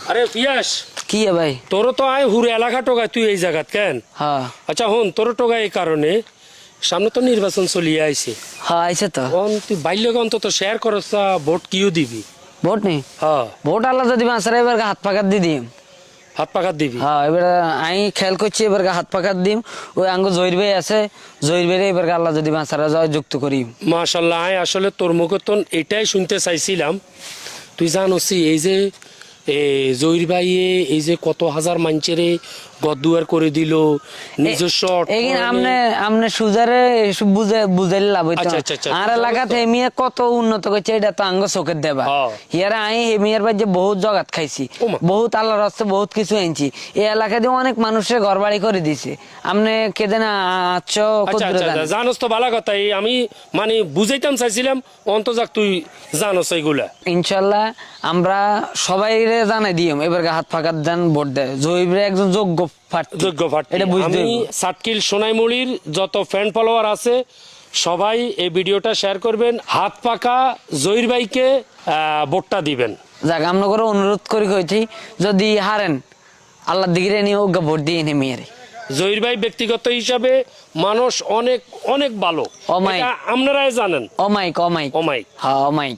আরে পিয়াস কি है भाई? তোর তো আয় হুরে এলাকা টোকায় তুই এই জায়গাত কেন? हाँ আচ্ছা হন তোর টোকায় এই কারণে সামনে তো নির্বাচন চলিয়ে আইছে। हाँ ऐसे तो তুই বাল্যকে অন্তত শেয়ার করছ ভোট কিও দিবি? ভোট নেই হ্যাঁ ভোট আল্লাহ যদি বাঁচারে এবার হাত পাকাত দি দিম। হাত পাকাত দিবি। হ্যাঁ এবার আমি খেয়াল করছি এবার হাত পাকাত দিম। ওই আঙ্গ জহির ভাই আছে, জহির ভাই এবার আল্লাহ যদি বাঁচারা যায় যুক্ত করি। মাশাল্লাহ আয় আসলে তোর মুখে তো এটাই শুনতে চাইছিলাম। তুই জানোস এই যে জহির ভাই এই যে কত হাজার মানুষেরে গদুয়ার করে দিল নিজস্ব এগিন আমনে আমনে সুজারে এসব বুঝাইলে লাভ হইতো। আচ্ছা, আচ্ছা, আচ্ছা। আর এলাকাতে হেমিয়া কত উন্নত করছে এটা তো আঙ্গ চোখের দেবা। হ্যাঁ। হিয়ারা আমি হেমিয়ার বাদ যে বহুত জগাত খাইছি, ওমা। বহুত আল্লাহর রাস্তে বহুত কিছু আনছি। এই এলাকা দিয়ে অনেক মানুষের ঘর বাড়ি করে দিছে। আমনে কেদে না আচ্ছা আচ্ছা আচ্ছা জানোস তো ভালো কথা। এই আমি মানে বুঝাইতাম চাইছিলাম অন্তজাক তুই জানোস এইগুলা। ইনশাল্লাহ আমরা সবাই জানাই দিম এবার হাত ফাঁকাত দেন ভোট দেয়। জহির একজন যোগ্য প্রার্থী। যোগ্য প্রার্থী। এটা বুঝতে আমি হইব। সাতকিল সোনাইমুড়ির যত ফ্যান ফলোয়ার আছে সবাই এই ভিডিওটা শেয়ার করবেন, হাত পাকা জহির ভাইকে ভোটটা দিবেন। যাক আমরা করে অনুরোধ করি কইছি যদি হারেন আল্লাহ দিগিরে নিয়ে ওকে ভোট দিয়ে নে মেয়েরে। জহির ভাই ব্যক্তিগত হিসাবে মানুষ অনেক অনেক ভালো, অমায়িক। এটা আপনারাই জানেন। অমাইক অমাইক অমায়িক। হ্যাঁ অমাইক।